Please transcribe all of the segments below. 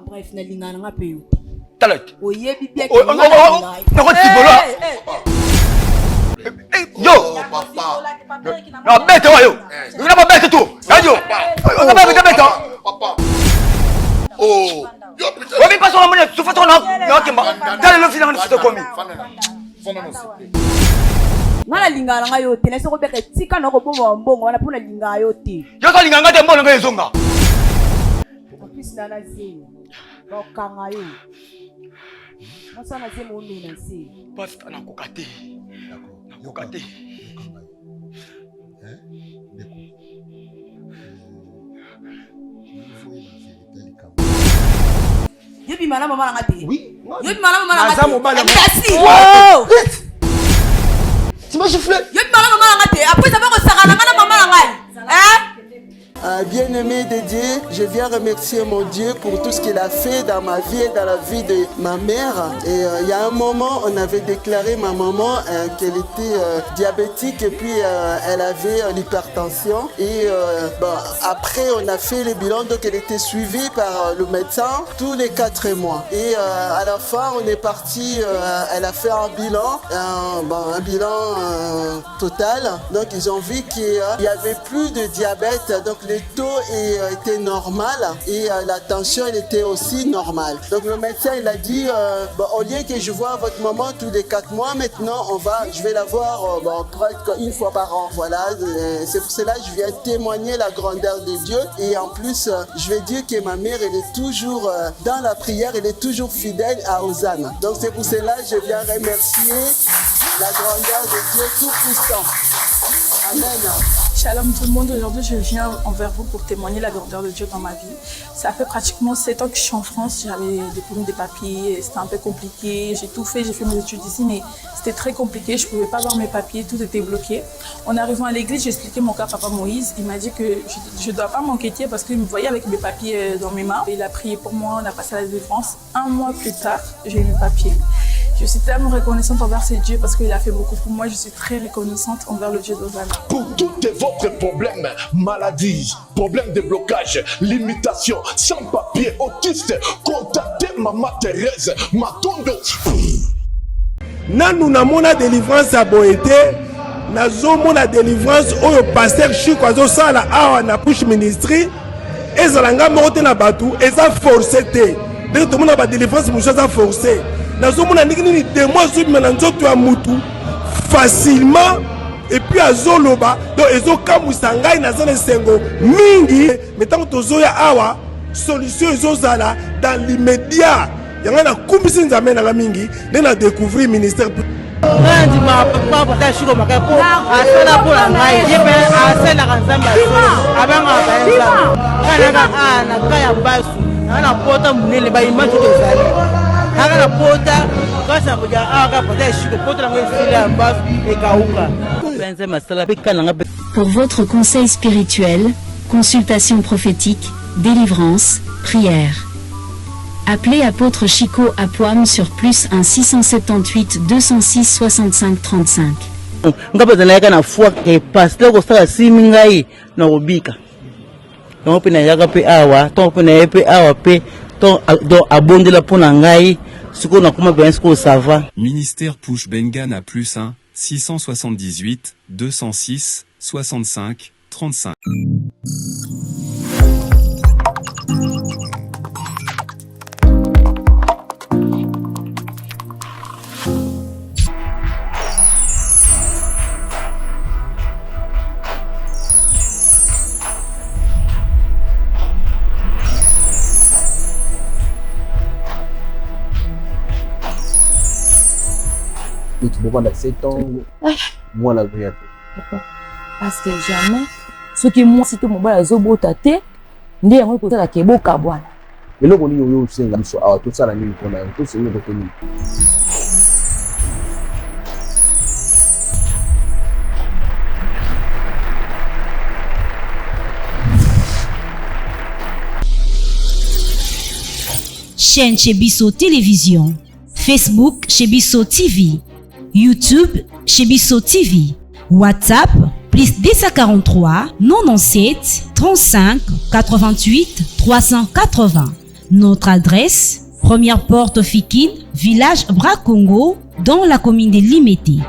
Bref, na lingana nga peyo. Talat. Oye bibi. Yo. Papa. Non, bête yo. Tu n'as pas bête tout. Yo. On n'a pas bête. Papa. Oh. On vient pas sur la monnaie. Tu fais ton nom. Dans le final, c'est commis. Ngala lingana nga yo te leso ko beke tika no ko bomba mbongo wana pona linga yo te. Yo so linganga te mbona ngezonga. Apis na na zini. Ba kanga yo. Masa na zemi onu na si. Basta na kokate. Na kokate. Yebi mala mama nga te. Oui. Yebi mala mama nga te. Naza mobala. Merci. Tu m'as giflé. Yebi mala mama nga te. Après ça va ko saka na mama nga. Hein? Bien-aimé de Dieu, je viens remercier mon Dieu pour tout ce qu'il a fait dans ma vie et dans la vie de ma mère. Et il y a un moment, on avait déclaré ma maman qu'elle était diabétique et puis elle avait l'hypertension. Et après, on a fait le bilan, donc elle était suivie par le médecin tous les 4 mois. Et à la fin, on est parti, elle a fait un bilan, un bilan total. Donc ils ont vu qu'il n'y avait plus de diabète, donc le taux était normal et la tension elle était aussi normale. Donc le médecin il a dit au lieu que je vois votre maman tous les 4 mois, maintenant je vais la voir presque une fois par an. Voilà, c'est pour cela que je viens témoigner la grandeur de Dieu et en plus je vais dire que ma mère elle est toujours dans la prière, elle est toujours fidèle à Hosanna. Donc c'est pour cela que je viens remercier la grandeur de Dieu Tout-Puissant. Amen. Shalom tout le monde, aujourd'hui je viens envers vous pour témoigner la grandeur de Dieu dans ma vie. Ça fait pratiquement 7 ans que je suis en France, j'avais des papiers, c'était un peu compliqué, j'ai tout fait, j'ai fait mes études ici mais c'était très compliqué, je ne pouvais pas avoir mes papiers, tout était bloqué. En arrivant à l'église, j'ai expliqué mon cas à Papa Moïse, il m'a dit que je ne dois pas m'inquiéter parce qu'il me voyait avec mes papiers dans mes mains. Il a prié pour moi, on a passé à la délivrance. 1 mois plus tard, j'ai eu mes papiers. Je suis tellement reconnaissante envers ce Dieu parce qu'il a fait beaucoup pour moi. Je suis très reconnaissante envers le Dieu d'Hosanna. Pour tous votre problèmes, maladies, problèmes de blocage, limitations, sans papier, autiste, contactez Maman Thérèse Matondo. Nanu namona délivrance à Boété, nazomona délivrance oyo pasteur Chico azosala awa na push ministry, ezalanga mote na batu, eza forcé te. Donc tout le monde a délivrance muchaza forcé. Nazomona nini démon zumi na nzoto ya mutu facilement et puis azoloba donc ezokamwisa ngai naza na esengo mingi mais tant tozoya awa solution ezozala dans l'immédiat yanga na kumbisi nzambe na mingi nde na découvrir ministère Nandi ma papa pata shiko makapo asala pour ngai yepe asala kanzamba abanga baenza kana na kaya basu na pota munele ba image ezali. Pour votre conseil spirituel, consultation prophétique, délivrance, prière. Appelez apôtre Chico à Poam sur +1 678 206 65 35. Ngapazana na foi ke pasteur ko sala simingai na obika. Donc pena yaka pe awa, ton pena pe awa pe ton do abondela pona ngai. Ministère Push Bengan à +1 678 206 65 35. Mais tu peux prendre 7 ans, moi la vérité. Parce que jamais, ce qui moi, si tout le monde a zobota te, ndiye mwe kutala keboka bwana. Mais là, on y a aussi un so tout ça la nuit qu'on a tout c'est retenu. Chaîne chez Bisso Télévision, Facebook chez Bisso TV, YouTube chez Bisso TV, WhatsApp +243 97 35 88 380. Notre adresse, première porte Fikine, village Bracongo, dans la commune de Limete.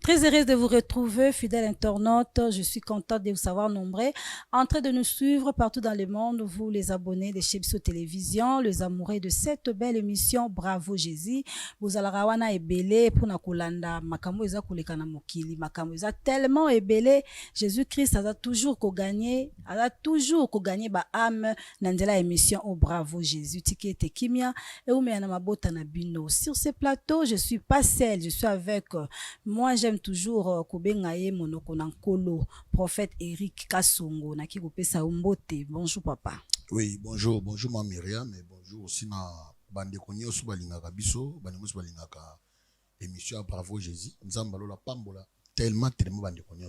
Très heureuse de vous retrouver, fidèles internautes. Je suis contente de vous savoir nombreux en train de nous suivre partout dans le monde. Vous, les abonnés de chez Biso Télévision, les amoureux de cette belle émission Bravo Jésus. Vous allez rawana ebele pour na kulanda makambo eza kuleka na mokili. Makambo eza tellement ebele. Jésus-Christ a toujours gagné ba âme nandela émission au Bravo Jésus. Tikete kimia et ou na mabota na bino. Sur ce plateau, je suis pas seule, je suis avec moi, j'aime toujours Kobengaye Monoko Nankolo, prophète Eric Kasongo, Naki Kopesa Umbote. Bonjour papa. Oui, bonjour ma Myriam, mais bonjour aussi na bande konyo so balingaka biso, bande so balingaka émission Bravo Jésus. Nzamba lola pambola tellement bande konyo.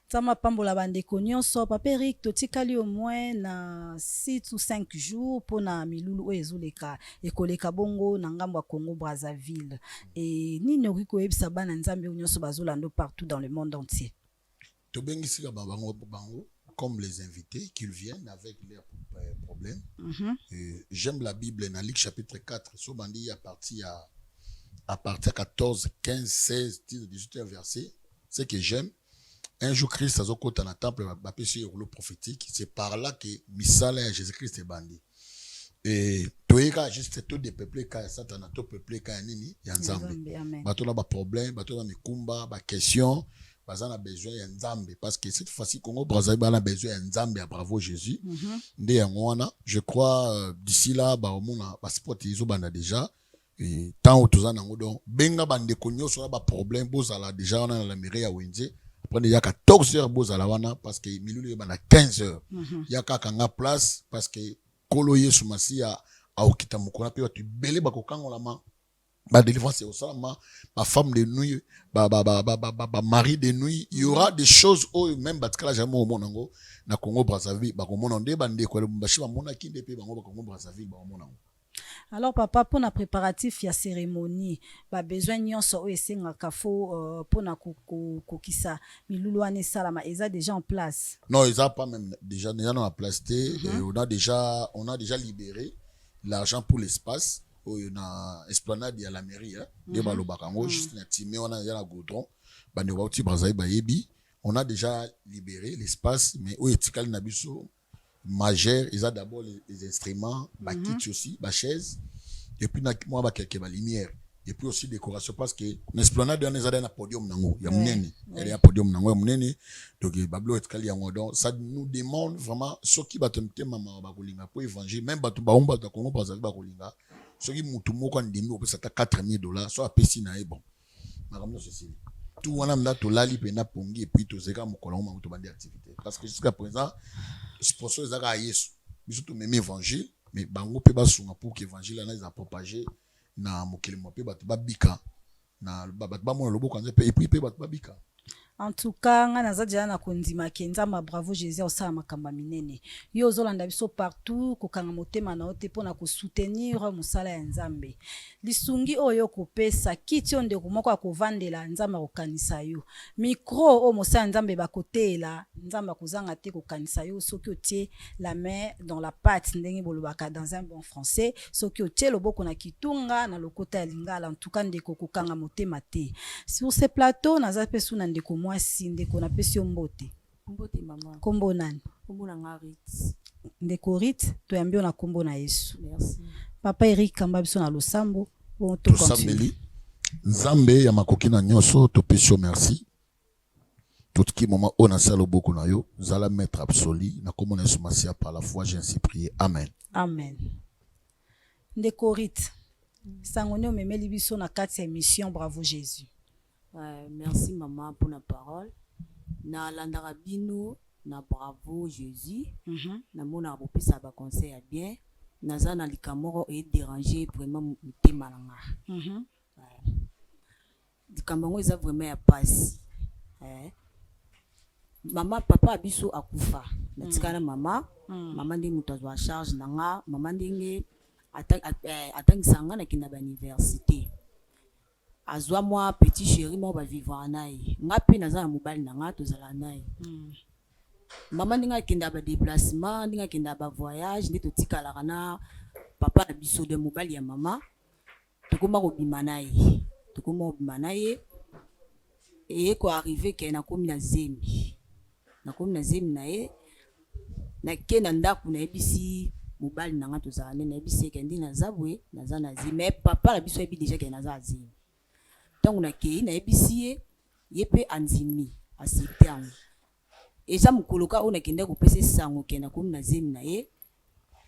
Tama pambola bande konyo so papa Eric totikali au moins na 6 ou 5 jours pour na milulu ezoleka ekoleka bongo na ngambo ya Congo Brazzaville. Et nini okiko ebisa bana nzambe onyoso bazolando partout dans le monde entier. To bengisi ka bango comme les invités qu'ils viennent avec leurs problèmes. J'aime la Bible dans Luc chapitre 4, so bandi à partir 14, 15, 16, 18 versets. C'est que j'aime. Un jour, Christ a zokota na temple, bapesi rouleau prophétique. C'est par là que misala ya Jésus-Christ est bandit. Et toyeka juste tout dépeuplé ka satana to peuplé ka nini ya nzambe. Bato na ba problème, bato na mikumba, ba question, bazana besoin ya nzambe parce que cette fois-ci Congo Brazzaville a besoin ya nzambe à Bravo Jésus. Nde ya ngwana, je crois d'ici là ba omona ba sport izo banda déjà. Et tant autoza nango donc benga bande konyo so ba problème bozala déjà on a la mairie ya Wenze. Après, il y a 14 heures à la wana parce que Milulu est à 15 heures. Il y a qu'à place parce que Koloye Soumasi a okita mukona pe tu belé ba kokango la ma ba délivrance au salama ba femme de nuit ba mari de nuit il y aura des choses où même batkala jamais au monango na Congo Brazzaville ba ko monande bande ko le mbashi ba mona kinde pe bango ba Congo Brazzaville ba monango. Alors papa pour na préparatif ya cérémonie ba besoin nyonso o esenga kafo pour na kokisa milulu ane salama eza déjà en place. Non, ils a pas même déjà en place. On a déjà libéré l'argent pour l'espace. On a esplanade à la mairie de Balobakango juste na timé on a ya la goudron bande wauti Brazzaville ba yebi. On a déjà libéré l'espace mais o etikali na biso majeur, ils ont d'abord les instruments, ma kit aussi, ma chaise, et puis moi ba quelques lumière, et puis aussi décoration parce que l'esplanade on est à podium nango, il y a munene, il y a podium nango munene, donc bablo et kali yango donc ça nous demande vraiment ce qui va te mama ba kolinga pour évangile même ba ba omba ta Congo Brazzaville ba kolinga, ce qui mutu moko ndemi au ça $4,000 soit pesi na bon. Makamno ceci. Tout on a to lali pena pongi et puis to zeka mokolo ma to bande activité parce que jusqu'à présent sponsor ezaka Yesu biso to même évangile mais bango pe basunga pour que évangile na za propager na mokili mo pe bato babika na bato ba mona loboko nze pe et puis pe bato babika. En tout cas, nga nazadia na kondima kenza ma Bravo Jésus au sa makamba minene. Yo zolanda biso partout ko kanga motema na ote pona ko soutenir musala ya nzambe. Lisungi oyo kopesa kiti onde ko moko akovandela nzamba ko kanisa yo. Micro o musala nzambe ba kotela nzamba kozanga te ko kanisa yo soki otie la main dans la pâte ndenge bolobaka dans un bon français soki otie loboko na kitunga na lokota ya lingala en tout cas ndeko ko kanga motema te. Sur ce plateau nazape suna ndeko moi ndeko na pesi mbote mama kombo nani kombo na ngarit ndeko rit to yambio na kombo na Yesu. Merci Papa Eric kamba biso na losambo bon to continue nzambe ya makoki na nyoso to pesi merci tout qui moment on a salo beaucoup na yo zala maître absolu na kombo na Yesu Masia par la foi j'ai ainsi prié amen amen. Ndeko rit sangone o memeli biso na kati ya émission Bravo Jésus. Merci maman pour la parole. Na landara bino na Bravo Jésus. Na mona bopesa ba conseil à bien. Na za na likamoro et déranger vraiment mutema nanga. Likamoro eza vraiment ya passe. Maman papa biso akufa. Na tikana mama, maman ndi mutu a charge nanga, maman ndenge atangisanga na kinda ba université. Azwa moi petit chéri mo ba vivre naï ngapi naza na mobali na nga tozala naï Maman ninga kenda ba déplacement, ninga kenda ba voyage, nde totika na papa na biso de mobali ya mama. Tokoma ko bimanaye. Tokoma ko bimanaye. Et ko arrivé ke na komi na zembi. Na komi na zembi na ye. Na kenda ndaku na ebisi mobali nanga tozala na ebisi ke ndi na zabwe, na za na zembi. Mais papa na biso ebi déjà ke na za zembi. Donc na kei na ebisi ye pe anzimi accepté ango. Eza mukoloka ona kende ko pese sango ke na komi na zembi na ye.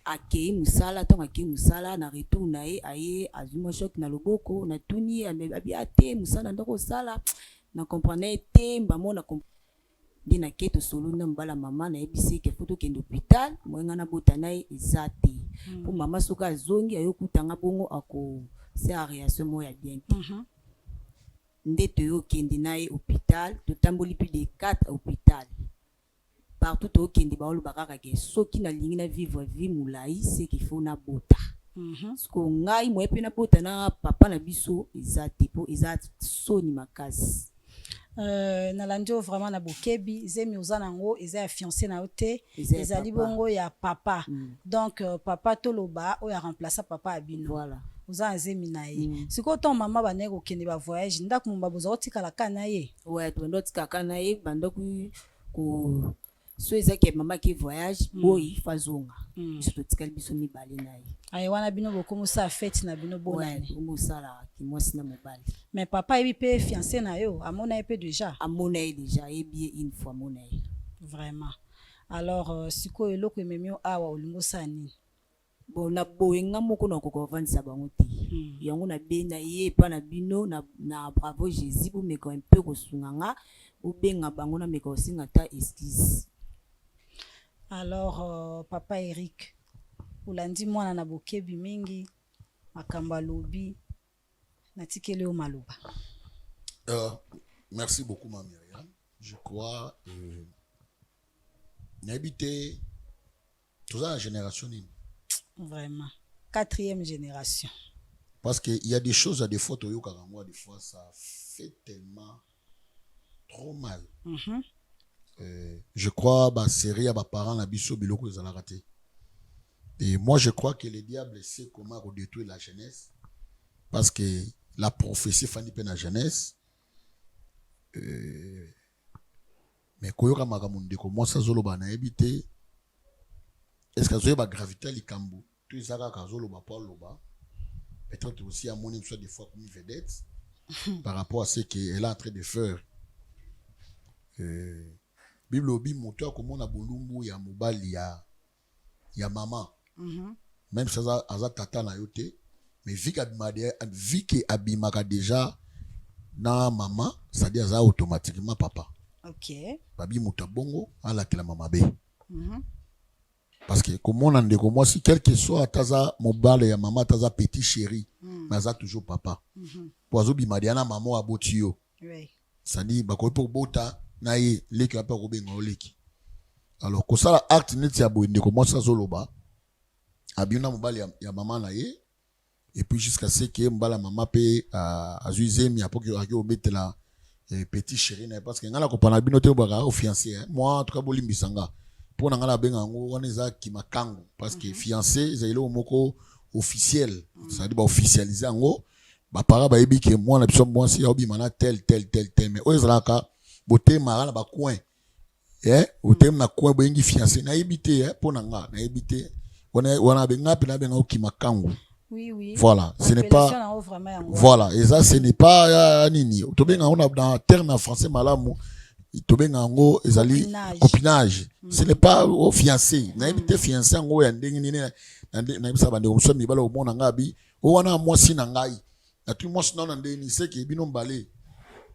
Akei musala tonga akei musala na retour na ye aye azuma choc na loboko na tuni abi ate musala ndoko sala na comprendre te mbamo na ndi na keto solo na mbala mama na ebisi ke foto kende hôpital mwenga na botana ezate pour mama soka azongi ayokutanga bongo ako c'est a réaction moya bien ndete yo kende na ye hôpital totamboli plus de 4 hôpital. Partout au Kende baolo bakaka ke soki na lingi na vivre vie moulai c'est qu'il faut na bota. Sko ngai mo epe na bota na papa na biso ezate po ezate soni makasi. Na landio vraiment na bokebi zemi uzana ngo eza fiancé na ote ezali bongo ya papa. Donc papa toloba o ya remplacer papa abino. Voilà. Uza zemi na ye. Siko ton mama ba nego kende ba voyage ndaku mumba boza otikala kana ye. Ouais, to ndo tikala kana ye bandoku ko so ezaki mama qui voyage boyi fazonga surtout tikali biso mi bale naye ay wana bino bokomo sa fête na bino bonane bomo sala ki mwasi na mobali mais papa ebi pe fiancé na yo amona epe déjà ebi une fois mona vraiment alors siko eloko ememio awa olingo sani bon na boyenga moko na koko vandisa bango te yango na bena ye pa na bino na bravo Jésus pour me ko un peu kosunganga ou benga bango na me ko singa ta excuse. Alors, papa Eric, ulandi mwana na bokebi mingi, makamba lobi, natikele o maluba. Merci beaucoup, ma Myriam. Je crois, n'habiter toute la génération. Vraiment. 4e génération. Parce qu'il y a des choses, à des fois, des fois, ça fait tellement trop mal. Je crois que série à parents la biso biloko ils ont raté. Et moi je crois que le diable sait comment détruire la jeunesse parce que la prophétie fani pe na jeunesse mais koyoka makamunde ko moi ça zolo bana ebité est-ce que ça ba gravité likambo tout izaka ka zolo ba pa loba peut-être aussi à mon soit des fois comme vedette par rapport à ce qu'elle est en train de faire. Bible obi moto akomona bolumbu ya mobali ya maman. Même ça aza tata na yote mais vu que abimaka déjà na maman ça dit aza automatiquement papa. OK. Babi moto bongo ala kila mama be. Parce que comme on ndeko moi si quel que soit taza mobali ya maman taza petit chéri naza toujours papa. Poazo bimadiana maman aboti yo. Oui. Ça dit bako pour bota na ye leki apa kobenga oleki alors ko sala acte net ya boyende ko mosa zoloba abina mobali ya mama na ye et puis jusqu'à ce que mbala mama pe azuzemi apoki aki obetela petit chéri na parce que ngala ko pana bino te baka au fiancé moi en tout cas bolimbisanga pour ngala benga ngo wana za ki makango parce que fiancé zailo moko officiel ça dit ba officialiser ngo ba para ba yebi ke moi na biso moi si obi mana tel mais oyezalaka boté mara ba coin boté na coin boyengi fiancé na ebité pour nanga na ebité wana benga pe na benga okimakango. Oui voilà ce n'est pas voilà et ça ce n'est pas nini to benga on a dans terme en français malamu to benga ngo ezali copinage ce n'est pas au fiancé na ebité fiancé ngo ya ndenge nini na bisa bande omso mi bala omona ngabi o wana mwasi na ngai na tu mwasi na ndeni c'est que bino mbale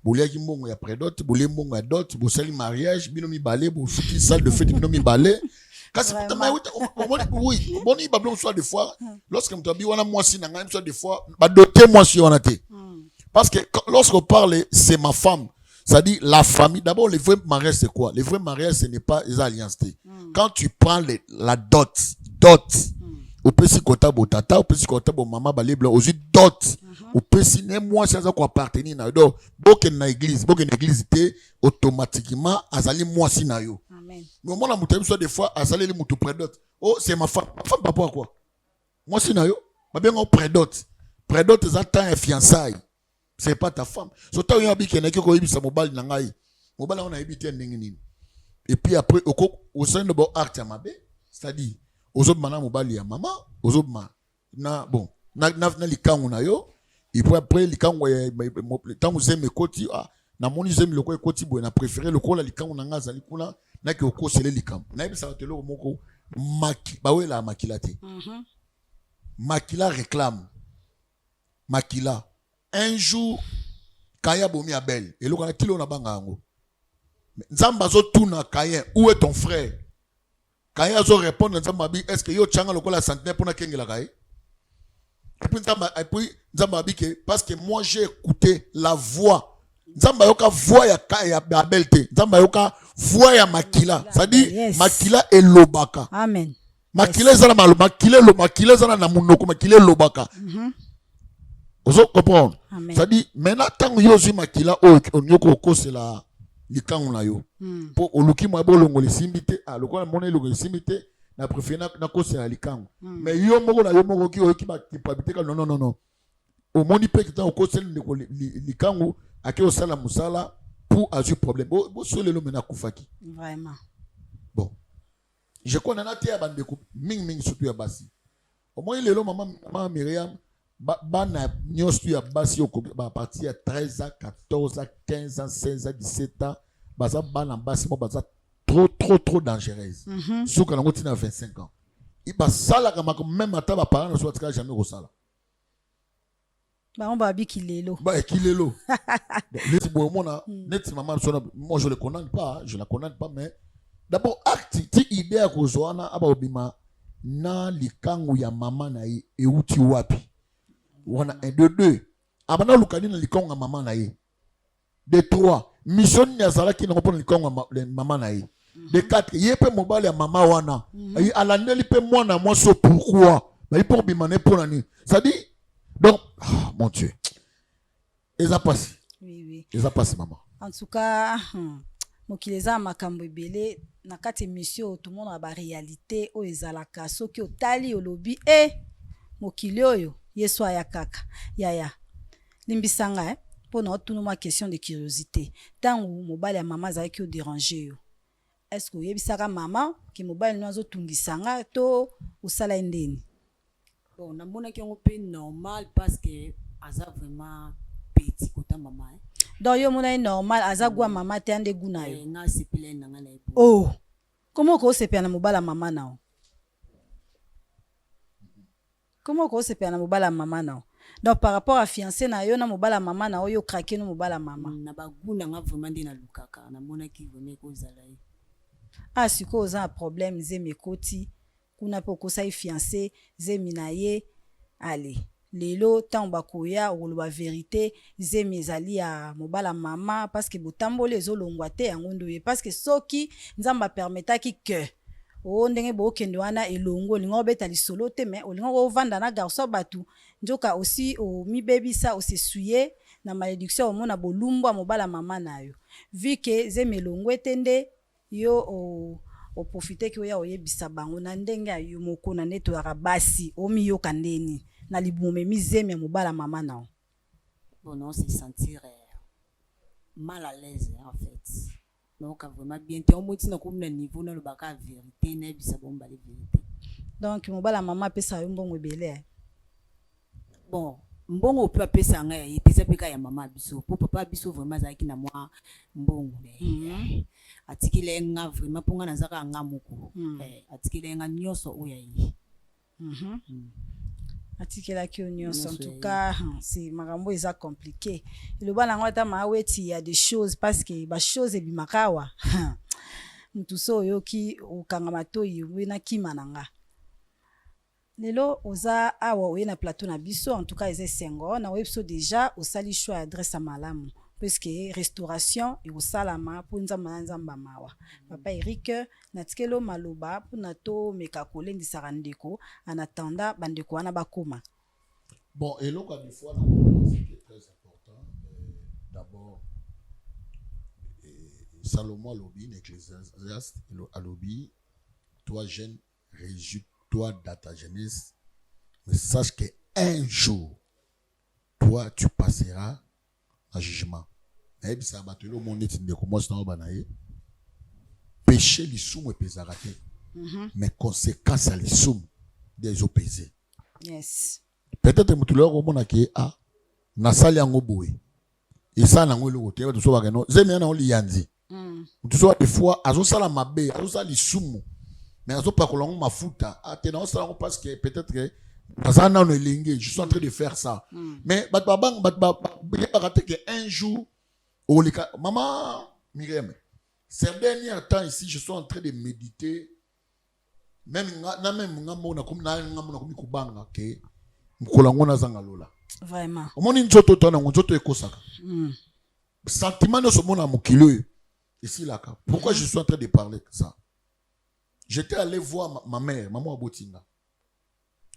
bolia ki mbongo ya prédot bolia mbongo ya dot bosali mariage bino mi balé bo futi salle de fête bino mi balé kasi putain oui boni bablon soit des fois lorsque mtabi wana mwasi na ngai soit des fois ba doter mwasi wana te parce que lorsqu'on parle c'est ma femme ça dit la famille d'abord le vrai mariage c'est quoi le vrai mariage ce n'est pas les alliances quand tu prends la dot au petit kota bo tata au petit kota bo maman balé blanc aux dot Ou pesine moi ça ko appartenir na do. Boken na église té automatiquement azali moi si na yo. Amen. Mais moi la mutu soit des fois azali li mutu prédote. Oh, c'est ma femme. Ma femme pas quoi? Moi si na yo, ba bien on prédote. Prédote ça temps un fiançailles. C'est pas ta femme. Surtout yo abi kenaki ko yibisa mobile na ngai. Mobile on a habité ndenge nini. Et puis après au sein de bon acte ya mabe, c'est-à-dire aux autres mana mobile ya maman, aux autres na bon na likangu na yo. Et puis après likangu ya tant vous aimez koti na moni zemi loko koti bo na préféré loko la likangu na ngaza likuna na ki okosele likangu. Na yebisa batelo moko bawela makila te. Makila réclame. Makila. Un jour, Kaya bomi Abel. Et le kana kilo na banga ango. Nzamba zo tuna Kaya, où est ton frère? Kaya zo répondre Nzamba bi, est-ce que yo tchanga lokola centenaire pour na kengela Kaya? Et puis Nzamba bi que parce que moi j'ai écouté la voix. Nzamba yoka voix ya Kaya Abel te. Nzamba yoka voix ya Makila. Ça dit Makila et Lobaka. Amen. Makila zana malo, Makila zana na munoko, Makila Lobaka. Vous comprenez? Ça dit maintenant tant yo zi Makila onyoko ko c'est la likangu na yo. Pour oluki mo bolongo le simbité lokola mona le simbité na préféré na ko c'est la likangu. Mais yo moko na yo moko ki o ki ba capabilité non. Au moni pe ki tant ko c'est likangu ake o sala musala pour azur problème. Bo so le mena kufaki. Vraiment. Bon. Je connais na te ya bandeko ming surtout ya basi. Au moins le maman Myriam bana nyostu ya basi yo ba partir à 13 ans, 14 ans, 15 ans, 16 ans, 17 ans, baza bana basi mo baza trop dangereuse. Souka nango tina 25 ans. Iba sala kama même ata ba parents ne soit jamais au sala. Ba on ba bi kilelo. Ba kilelo. Neti bo mona, neti maman sona moi je le condamne pas, je la condamne pas mais d'abord acte ti idée ya kozoana aba obima na likangu ya mama na ye euti wapi. Wana 1 2 2 abana lukani na likonga mama na ye de 3 mission ya zalaki na kopona likonga mama na ye de 4 yepe mobile ya mama wana alandeli pe mwana mwaso pourquoi ba pour bimane pona ni ça dit donc mon Dieu eza passe oui eza passe maman en tout cas mokileza makambo ebele na kati mission tout le monde a ba réalité o ezalaka soki otali olobi mokili oyo yeso ya kaka yaya limbisanga pour notre tout ma question de curiosité tant ou mobile ya mama za ki o déranger yo est-ce que yebisaka mama ki mobile no azotungisanga to usala ndeni bon na mona ki on peut normal parce que aza vraiment petit kota mama donc yo mona normal aza gwa mama te ande guna yo na sepele na ngana ipo oh comment ko sepele na mobile mama nao comment ko se pena mobala mama na donc par rapport à fiancé na yo na mobala mama na yo craquer no mobala mama na baguna nga vraiment ndi na lukaka na mona ki vraiment ko zala siko oza problème zemi koti kuna po ko sai fiancé zemi na ye allez lelo tant bakoya oloba vérité zemi ezali ya mobala mama parce que botambole ezolongwa te yango ndoye parce que soki nzamba permetaki que ndenge bokende wana elongo lingo beta lisolo te mais olingo vanda na garçon batu njoka aussi o mi bebisa o se suye na malédiction omona bolumba mobala mama nayo vu que zemelongo etende yo o profiter ki oya oyebisa bango na ndenge ayo moko na neto ya basi o mi yo kandeni na libume mizeme mobala mama nao bon non se sentir mal à l'aise en fait. Donc vraiment bien te omoti na comme na niveau na le baka vérité na bisa bomba les vérité. Donc mobala mama pesa yo mbongo ebele. Bon, mbongo peut pesa nga ya pesa peka ya mama biso. Pour papa biso vraiment zaki na moi mbongo. Atikile nga vraiment ponga na zaka nga moko. Atikile nga nyoso oya yi. Atikela ki nyonso en tout cas c'est makambo eza compliqué le bana ngota maweti ya des choses parce que ba choses ebimakawa mutu so yoki okanga matoyi wena kimananga lelo oza awa oyena plateau na biso en tout cas eza sengo na webso déjà osali choix adresse à malamu parce que restauration et osalama pour nzamba nzamba mawa papa Eric natikelo maloba pour nato mekakole ndisaka ndeko en attendant bandeko wana bakoma bon eloko des fois ce qui est très important, d'abord, Salomon a lobby, l'Ecclésiaste a lobby, toi jeune, réjouis-toi dans ta jeunesse, mais sache qu'un jour, toi, tu passeras un jugement. Péché, les soum et pesarate. Mais conséquence à les soum des opposés. Yes. Peut-être que tu l'as remonté à Nasali Angoboé. Et ça, n'a pas le côté. Tu sois non. Zémien on li yandi. Tu sois des fois, azo sala mabe, azo sala li soum. Mais azo pas kolongo mafuta. Ah, t'es non ça parce que peut-être que ça n'a pas lingué. Je suis en train de faire ça. Mais un jour, maman Myriam, ces derniers temps ici, je suis en train de méditer. Même vraiment. Sentiment de ce monde à mon kilo. Ici là. Pourquoi je suis en train de parler de ça? J'étais allé voir ma mère, maman Abotinga.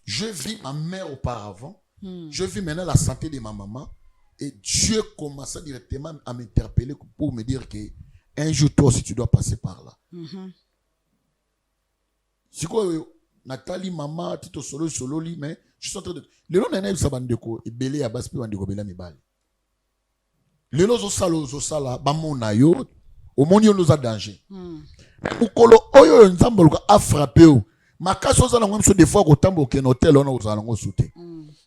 Je vis ma mère auparavant. Je vis maintenant la santé de ma maman. Et Dieu commençait directement à m'interpeller pour me dire que un jour, toi aussi, tu dois passer par là. C'est quoi, Nathalie, maman, Tito Solo, mais je suis en train de. Le long d'un sabandeko, et belé à basse, puis on dit que mi bali. Le long zosala, bamona yo, au monde, on nous a danger. Ukolo, oyo, nzambolo, a frappé. Ma casse aux allons des fois au tambour qui est hôtel, on a aux allons sauter.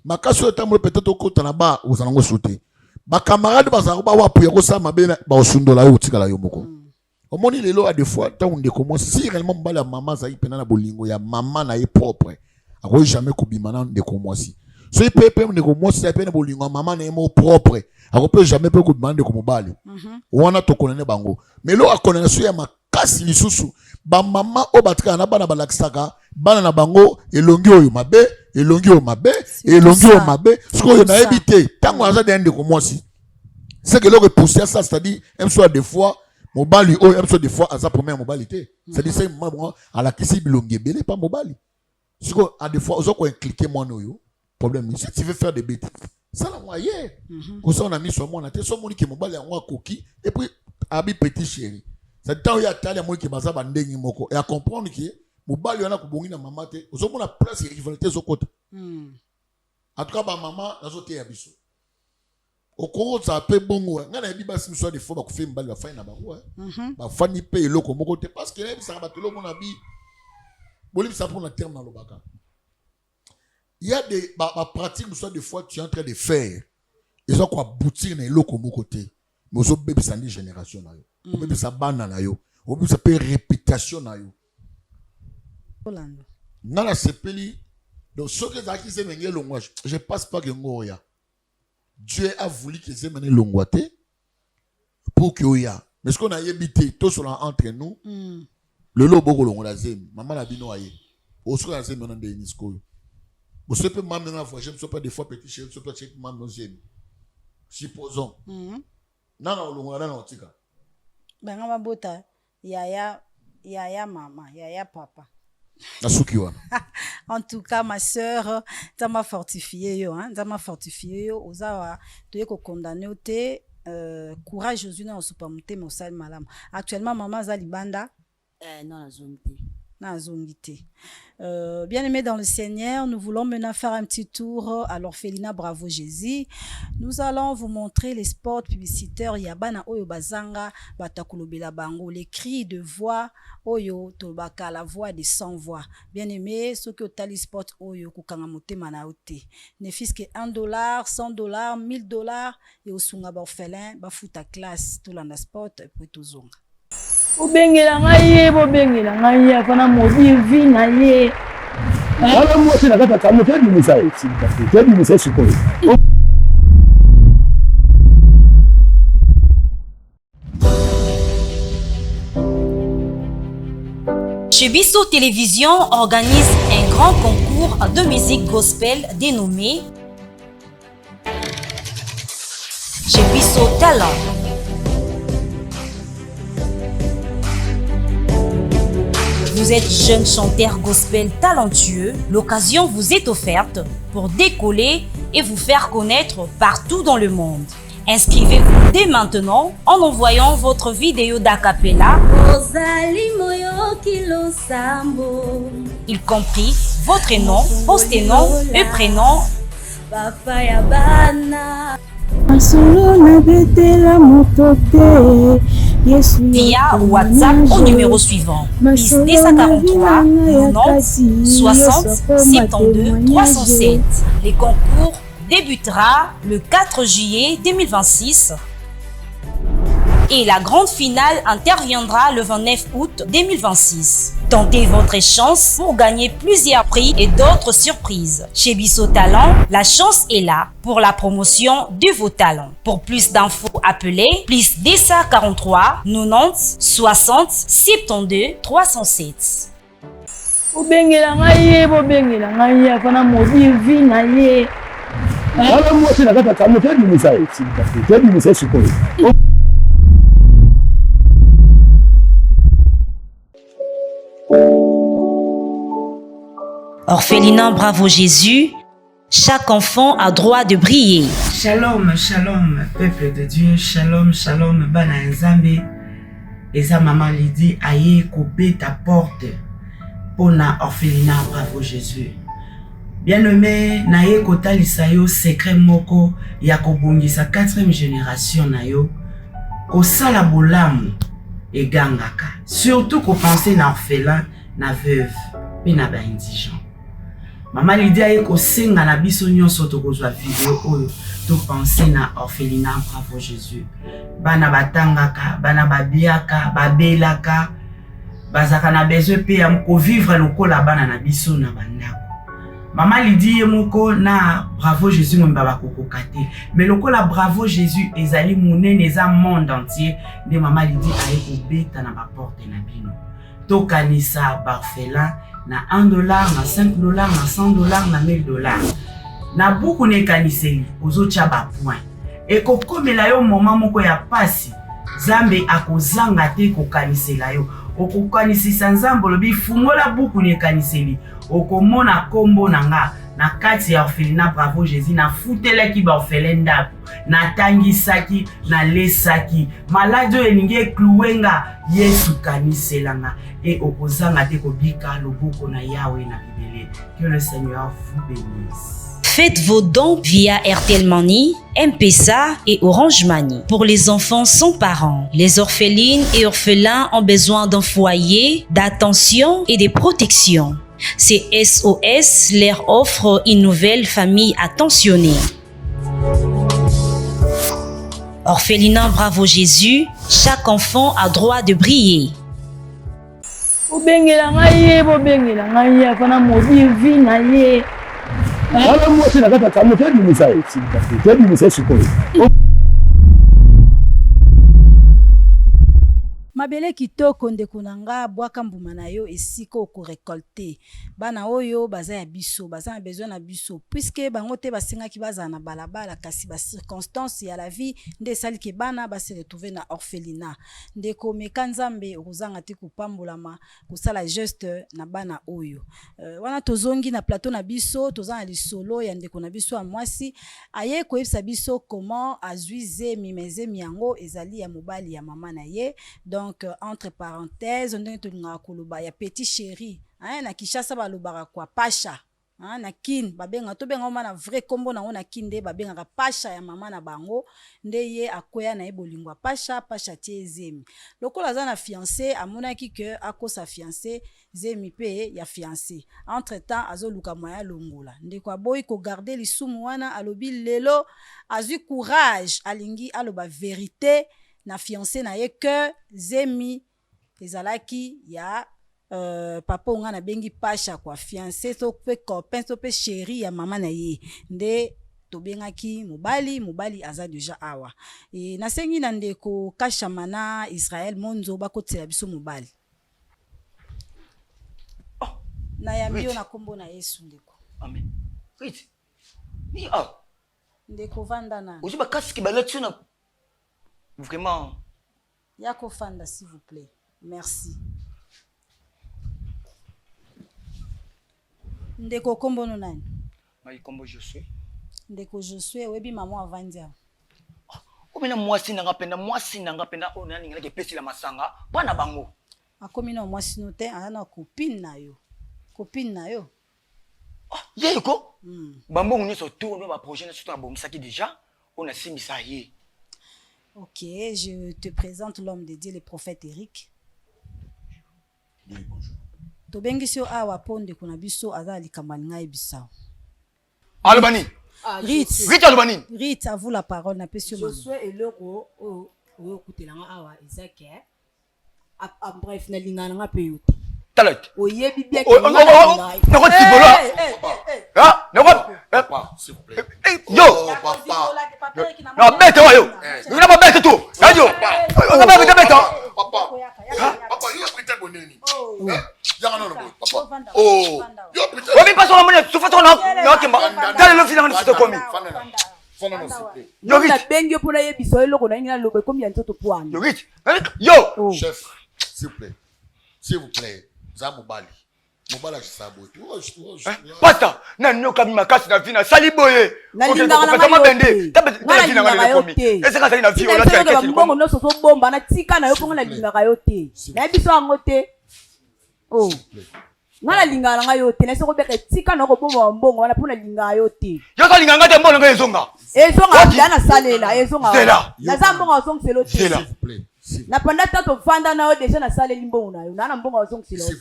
Ma casse au tambour peut-être au côté là-bas, aux allons sauter. Ma camarade Bazaroba wa pour ça, ma belle, ba au sundola ou tigala yomoko. Au monde, il est là des fois, tant on commence, si réellement la maman zaï penana bolingo, ya maman na est propre. A quoi jamais kubimana de commencer. So il peut de commencer à peine bolingo, maman na est mot propre. A quoi peut jamais peut kubimana de comme bali. Ou on a to connaître bango. Mais là, à connaître ya ma casse lisusu. Ba maman o batka na bana balakisaka. Bana na bango elongi oyo mabe elongi oyo mabe elongi oyo mabe ce qu'on a évité tant qu'on a des commencer c'est que le repousser ça c'est-à-dire même soit des fois mobali o même soit des fois à sa première mobilité c'est-à-dire c'est moi à la kisi bilongi belé pas mobali ce qu'on a des fois aux autres cliquer moi noyo problème si tu veux faire des bêtises ça la moyen comme ça on a mis sur moi on a été sur mon qui mobali en moi coquille et puis abi petit chéri c'est tant il y a tali moi qui baza bandengi moko et à comprendre que mobali wana kubongi na mama te ozomona place ya rivalité zokota en tout cas ba maman nazote ya biso okoro ça pe bongo ngana yebi basi miso de fois ba kufe mbali ba fai na bango ba fani pe eloko moko te parce que yebi ça ba telo mona bi bolim ça pour la terme dans lobaka il y a des ba pratique miso de fois tu es en train de faire ils ont quoi aboutir na eloko moko te mais ozo bébé ça ni génération na yo bébé ça bana na yo bébé ça peut réputation na yo. Nana sepeli donc ce que Zaki s'est mené longwa je passe pas que ngoya Dieu a voulu que s'est mené longwate pour que oya mais ce qu'on a évité tout cela entre nous le lobo longwa zem maman la bino aye au ce qu'on a zem dans des nisco au ce peut maman na fois je ne sais pas des fois petit chéri je peux check maman zem supposons nana longwa na otika banga mabota yaya maman yaya papa. En tout cas, ma sœur, ça m'a fortifié, ça m'a fortifié. Ozawa, tu es condamné au thé, courage aux unes en supermarché, mais au sale malam. Actuellement, maman Zalibanda. Non, la zone T. Bien-aimés dans le Seigneur, nous voulons maintenant faire un petit tour à l'orphelinat Bravo Jésus. Nous allons vous montrer les spots publicitaires Yabana Oyo Bazanga Batakulobela Bango, les cris de voix Oyo Tobaka, la voix des sans voix. Bien-aimés, ceux qui ont tali spot Oyo Kukangamote Manaote. Ne fils que $1, $100, $1000 et au Sunga Orphelin, Bafuta classe, tout l'anda spot, et puis tout zonga. Bobengela ngai afana modi vi na ye ala mo sina kata kamo te ni misai te ni misai suko Chez Bissot Télévision organise un grand concours de musique gospel dénommé Chez Bissot Talent. Vous êtes jeune chanteur gospel talentueux, l'occasion vous est offerte pour décoller et vous faire connaître partout dans le monde. Inscrivez-vous dès maintenant en envoyant votre vidéo d'acapella, y compris votre nom, post-nom et prénom. Via WhatsApp au numéro suivant plus 243 90 60 72 307. Les concours débutera le 4 juillet 2026 et la grande finale interviendra le 29 août 2026. Tentez votre chance pour gagner plusieurs prix et d'autres surprises. Chez Bisso Talent, la chance est là pour la promotion de vos talents. Pour plus d'infos, appelez plus 243 90 60 72 307. Bobengela ngai, bobengela ngai, afana modi vi na ye. Wala mwasi na kata kamo tedi misai. Tedi misai sikoyo. Orphelinat Bravo Jésus, chaque enfant a droit de briller. Shalom, shalom, peuple de Dieu, shalom, shalom, bana nzambe. Eza maman Lydie aye couper ta porte pour na Orphelinat Bravo Jésus. Bien-aimé, naye kotalisa yo secret moko ya kobongisa 4e génération na yo kosala bolamu egangaka. Surtout ko penser na orphelin, na veuve, pe na ba indigent. Maman Lydie aye kosenga na biso nyonso tokozwa video oyo to penser na Orphelinat Bravo Jésus. Bana batangaka, bana babiaka, babelaka, bazaka na besoin pe ya ko vivre lokola bana na biso na bandako. Maman Lydie moko na Bravo Jésus mwemba bakokokate. Mais lokola Bravo Jésus ezali monene eza monde entier, de Maman Lydie aye kobeta na ba porte na bino. Tokanisa barfelin na $1, na $5, na $100, na $1000. Na buku ne kaniseli ozocha ba point. E kokomela yo moment moko ya pasi, Zambe akozanga te kokanisela yo. Okokanisisa Nzambe lobi fungola buku ne kaniseli. Okomona kombo nanga na kati ya Orphelinat Bravo Jésus na futelaki ba orphelin ndako na tangisaki na lesaki malade eninge kluwenga Yesu kaniselanga et okozanga te kobika loboko na Yahweh na bibele. Que le Seigneur vous bénisse. Faites vos dons via RTL Money, M-Pesa et Orange Money. Pour les enfants sans parents, les orphelines et orphelins ont besoin d'un foyer, d'attention et de protection. Ces SOS leur offre une nouvelle famille attentionnée. Orphelinat Bravo Jésus, chaque enfant a droit de briller. Bobengela ngai, bobengela ngai, afana modi vi na ye. Wala mwasi na kata kamo tedi misai. Tedi misai sikoyo. mabele kitoko ndeko na nga bwaka mbuma na yo esika oko récolter bana oyo baza ya biso baza na besoin na biso puisque bango te basengaki baza na balabala kasi ba circonstances ya la vie nde sali ke bana ba se retrouver na orphelinat ndeko meka Nzambe okozanga te kopambolama kosala geste na bana oyo wana tozongi na plateau na biso tozana lisolo ya ndeko na biso ya mwasi aye koyebisa biso comment azuize mimeze miango ezali ya mobali ya mama na ye. Donc entre parenthèses on est koloba ya petit chéri hein na Kishasa balobaka kwa pasha hein na kin babenga to benga na vrai kombo na ona kinde babenga pasha ya mama na bango nde ye akoya na ebolingwa pasha tie zemi lokola za na fiancé amonaki que akosa fiancé zemi pe ya fiancé entre temps azoluka moya longola ndeko aboyi ko garder lisumu wana alobi lelo azui courage alingi aloba vérité na fiancé na ye que zemi ezalaki ya papa onga na bengi pasha kwa fiancé to pe copain to pe chéri ya mama na ye nde tobengaki mobali aza deja awa e nasengi na ndeko kashamana Israël monzo bakotela biso mobali na yambio na kombo na Yesu ndeko amen wait ni ndeko vanda na oziba kasi ki baletsu na vraiment yako fanda s'il vous plaît merci ndeko kombo no nani mai kombo je suis ndeko Josué webi maman avandia omena mwasi nanga penda ona ninga ke pesi la masanga bana bango akomi na mwasi no te ana copine na yo yeko bambongo nyonso tour ba projet na surtout na bomisaki déjà on a simisa ye. Ok, je te présente l'homme de Dieu, le prophète Eric. Oui, bonjour. Tobengisio awa ponde kuna biso azali kamalnga ebisao. Albani. Rit Albani. Rit, à vous la parole na pesio. Josué et l'euro o kutelanga awa ezake. Bref na lingana nga pe yote. Talat. Oyebi bien que nako tibolo. Ah, nako. S'il vous plaît. Yo. Papa. Non, bête yo. Ngina ba bête tu. Yo. On va bête bête. Papa, il a pris tel bonheur. Papa. Oh. Obi paso na mone, sufa to na kemba. Dale lo fina na komi. Fana s'il vous plaît. Yo na bengi pour na yebiso eloko na ngina lobe komi ya ntoto pwana. Yo. Chef, s'il vous plaît. S'il vous plaît. Za mobali. Mobala sabote. Pasta, na nyoka mi makasi na vina sali boye. Nalinga na mabende. Na vina ngale komi. Ese ka sali na vi ola tia kesi. Mbongo no so bomba na tika na yo pongo na linga ka yote. Na biso angote. Oh. Ngala linga na yote na soko beka tika na ko bomba mbongo wana pona linga yote. Yo ka linga ngate mbongo ngezonga. Ezonga dana salela, ezonga. Zela. Na za mbongo osong selo te. Zela. Na panda tato vanda na yo deja na saleli mbongo na yo. Na mbongo osong selo te.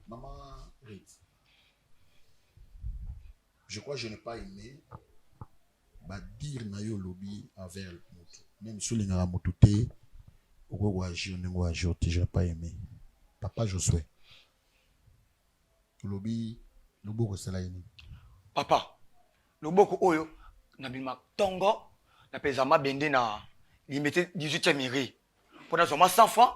Maman, je crois que je n'ai pas aimé dire nayo lobby envers moto. Même si les gens moto te, ou agir, je n'ai pas aimé. Papa Josué. Lobby, le beau c'est là. Papa, le beau oyo, na bima tongo, na pezama bende na limité 18e mairie. Pour na soma 100 francs,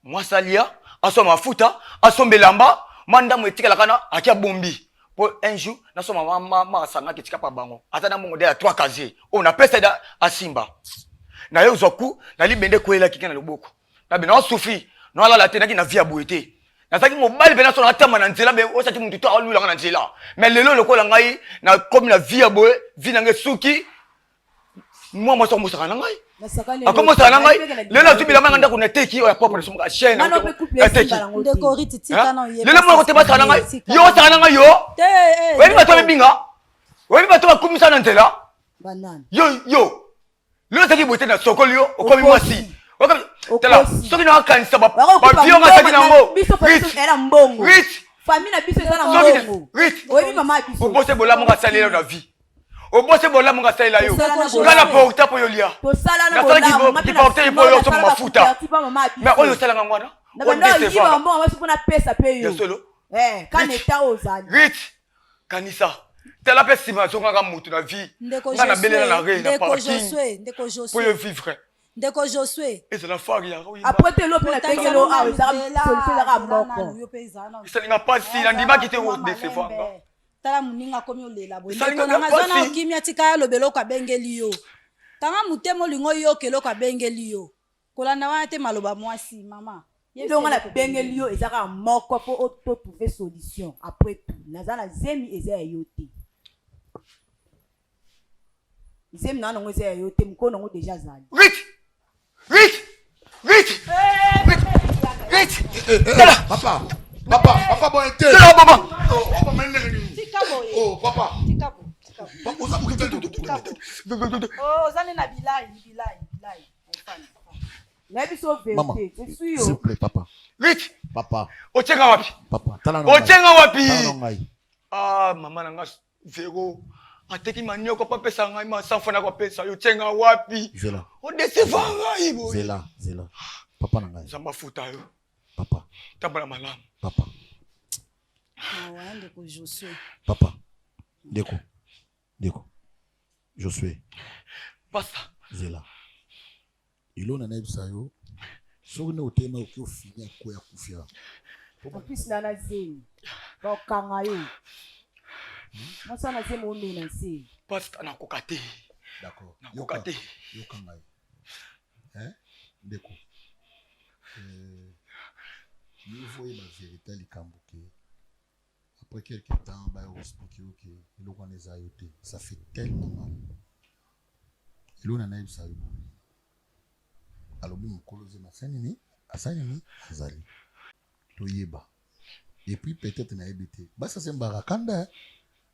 moi salia. Aso mafuta, aso mbelamba, manda mwetika la kana, akia bombi. Pour un jour, na so mama sanga kitika pa bango. Atana mongo de 3 casiers. On appelle ça da asimba. Na yo zoku, na libende kwela kikena loboko. Na bina soufi, no ala la tena ki na via boete. Na saki mobali bena so na tama na nzela be o saki muntu to alu la na nzela. Mais lelo lokola ngai na comme na via boe, vina nge suki. Moi moi so musaka na ngai. Comment ça nangai le la tu bilanga ndako na teki o ya propre so ka chaîne na teki ndeko riti tika na ye le mo ko te ba sana ngai yo sana ngai yo we ni bato binga we ni bato bakumisa na ntela banana yo le teki bote na sokolio o komi mwasi tela soki na kanisa ba bio nga teki na ngo biso era mbongo famille na biso era mbongo we ni mama biso o bose bola mo ka salela na vie o bose bola munga saila yo ngala porta po yolia tosala na bola ki porta po yo so mafuta mais oyo sala ngwana o ndese fa mbongo wasu kuna pesa pe yo kaneta ozali rit kanisa tela pe sima so ngaka mutu na vie ngana belela na re na parking ndeko Josué pour vivre ndeko Josué et c'est la fari ya après te lo pe na tekelo a za solution la moko ça n'inga pas si la ndima qui te o décevoir tala muninga komi olela boye ndeko na ngazana okimia tika lobelo ka bengeli yo tanga mutemo lingo yo kelo ka bengeli yo kolanda wana te maloba mwasi mama donc la bengeli yo ezaka moko po auto trouver solution après tout nazana zemi eza yote zemi na ngo eza yote mkono ngo déjà zali Papa, bon été. C'est là, maman. Oh, papa. Oh, zane na bilai. Maman, s'il vous plaît, papa. Vite. Papa. Otenga wapi? Papa, otenga wapi? Ah, maman nanga zéro. Ateki manioko pa pesa ngai ma 100 francs na kwa pesa yo tenga wapi? Zela. O décevant ngai bo. Zela. Papa nanga. Zamba futa yo. Papa. Tabala malamu. Papa. Ndeko Josué. Papa. Ndeko. Josué. Pasta. Zela. Ilo na nebisa yo. So ne otema okyo fini ko ya kufia. En plus na zemi. Ba kanga yo. Masa na zemi o mena si. Pasta na kokate. D'accord. Na kokate. Yo kanga yo. Ndeko. Niveau la vérité likambuke. Après quelques temps, bah, on explique que le roi les a été. Ça fait tellement mal. Et l'on a eu ça. Alors, nous colosé ma sanini, azali. Toyeba. Et puis peut-être na ebité. Bah ça c'est mbarakanda.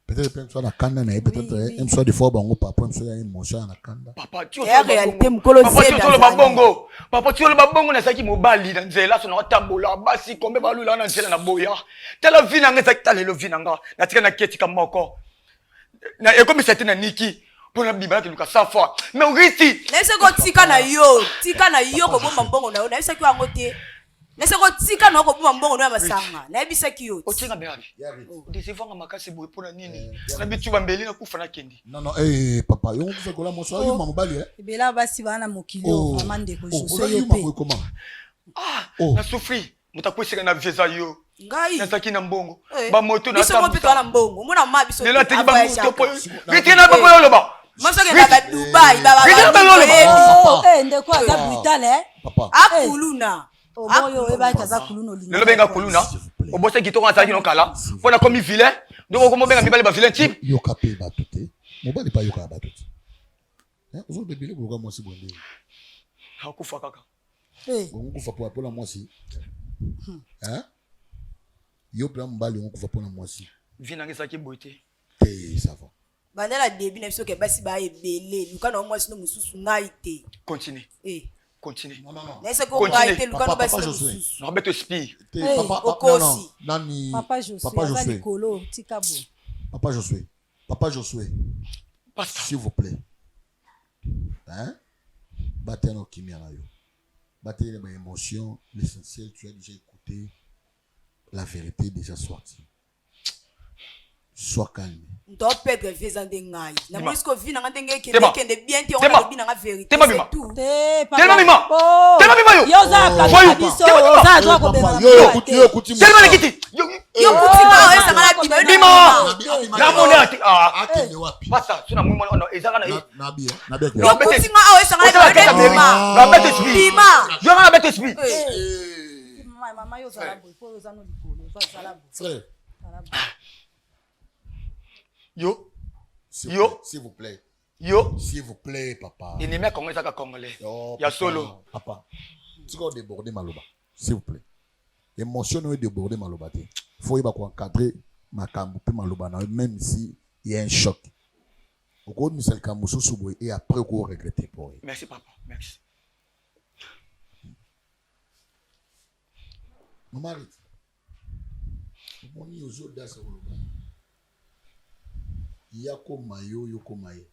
Peut-être même soit na kanda na peut-être même soit des fois bango papa même soit une émotion na kanda. Papa tu es réalité mkolosé. Papa tu es le babongo. Papa tu es le babongo na saki mobali na nzela so na tambola basi kombe balula na nzela na boya. Tala vina nga saki tala lo vina nga. Na tika na keti kama moko. Na ekomi c'était na Niki. Pour la Bible, tu as 100 fois. Mais on réussit. Laisse go tika na yo ko bomba mbongo na yo. Na bisa ki wa ngote. Laisse go tika na ko bomba mbongo na masanga. Na bisa ki yo. O tinga beabi. Desevanga makasi boye pona nini. Na bitu bambeli na kufa na kendi. Non non papa, yo kufa kola mo so yo mamobali Bela basi bana mokilo amande ko joso yo pe. Comment? Na souffri. Mutakweseka na visa yo. Ngai. Na saki na mbongo. Ba moto na biso mo pito na mbongo. Mona ma biso. Nela teki ba moto po. Ritina ba boyo loba. Masoke na Dubai baba. Ritina ba loba. Ndeko aza brutal Papa. Akuluna. Oboyo eba kaza kuluna linga. Lelo benga kuluna. Obose kitoko asaki no kala. Pona komi vilain. Donc comment benga mibale ba vilain type. Yo kapé ba tuté. Mobali pa yo ka ba tuté. Ozo bebele ko mo si bonde. Hakufa kaka. On kufa pour la moi si. Yo plan mbali on kufa pour la moi si. Vina ngesaki boité. Ça va. Bandela début na biso ke basi ba ebele. Luka na moi sino mususu ngaite. Continue. Continue. Non. Laisse ko ngaite luka na basi mususu. Non beto spire. Papa Okosi. Nani. Papa Josué. Kolo tikabo. Papa Josué. S'il vous plaît. Battez nos kimia na yo. Battez les émotions, l'essentiel, tu as déjà écouté. La vérité est déjà sortie. Sois calme. Ndo perdre visa ndengai. Na mwisiko vina ngandenge kende bien ti ona bina nga vérité. Tema bima. Tema bima. Tema bima yo. Yo za ka biso. Za zo ko bema. Yo kuti. Tema nikiti. Yo kuti ba esa ngala bima. Bima. Na mone ati akende wapi? Pasa tuna mwe ono ezaka na nabi. Yo kuti nga esa ngala bima. Na bete speed. Bima. Yo na bete speed. Mama yo za la boy. Po yo za no likolo. Za la boy. Frère. Yo. S'il vous plaît. Yo. S'il vous plaît, papa. Il n'est congolais, ça congolais. Il y a solo. Papa. Tu vas déborder maloba. S'il vous plaît. Émotion est déborder maloba. Il faut y encadrer ma camoupe maloba. Même si il y a un choc. Au cours de Michel Kamoussou Souboué et après vous regrettez pour lui. Merci, papa. Merci. Maman, mon y aux autres yako mayo yoko maye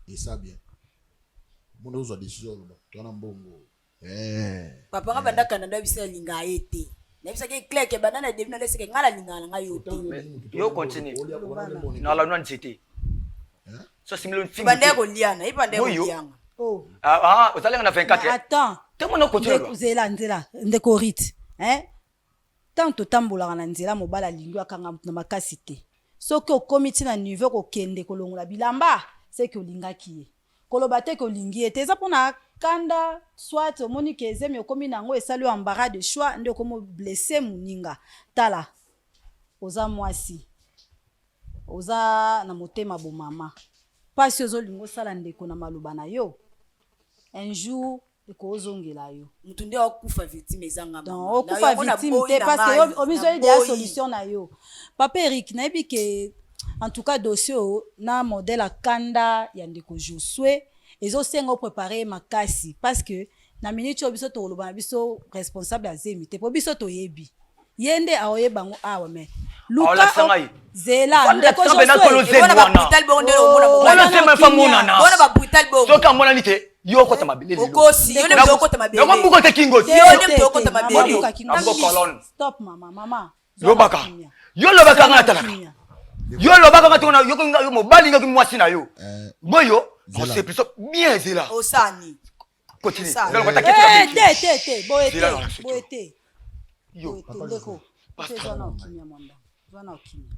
et ça bien mon ozo décision là tu na mbongo papa nga banda kana ndo bisa linga ete na bisa ke clair ke banda na devina lese ke ngala linga nga yo te yo continue na la nwa ntete so similo mfingi banda ko liana ibanda ko liana ozalenga na 24 attends temo no continue zela nzela ndeko rit tanto tambola na nzela mobala lingwa kanga na makasi te soki okomi ntina niveau kokende kolongola bilamba seki olingaki ye koloba te kolingi ete eza mpona kanda soit omoni ke ezemi okomi nango esali yo embarras de choix nde okomi blesse moninga tala oza mwasi oza na motema bomama mpasi ozolinga osala ndeko na maloba na yo un jour ekozongela yo mutu nde okufa victime ezanga mama okufa victime te parce que obiso idea solution na yo papa Eric nayebi ke en tout cas dossier na modèle akanda ya ndeko Josué ezosenga préparer makasi parce que na minute obiso toloba na biso responsable azemi te po biso toyebi yende aoyebango awa me luka zela ndeko Josué bona ba brutal bonde ona sema famuna na bona ba brutal bonde soka mona nite yo kota mabele okosi yo ne kota mabele yo mbuko te kingo yo ne kota mabele stop mama yo baka yo lo baka ngata talaka yo lo baka ngata yo mobali ngaki mwasi na yo boyo on sait plus bien zela osani continue donc on t'inquiète te boete yo ndeko c'est na okimia monda zana okimia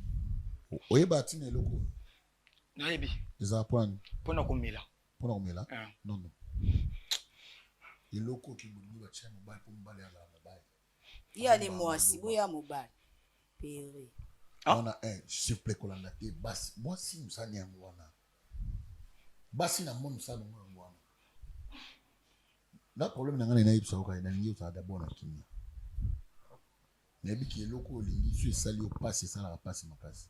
oyeba tina eloko nayebi eza point pona komela non eloko ki bubu batia mobile pour mobile ya mobile ya le mwasi boya mobile pere On a un, s'il te plaît, Kolanda. Moi, si nous sommes en basi na mon ça non ngwana. Na problème na ngana na yipsa ko na ngi uta d'abord na kimia. Na bi ki loko lingi su sali o passe ça la passe makasi.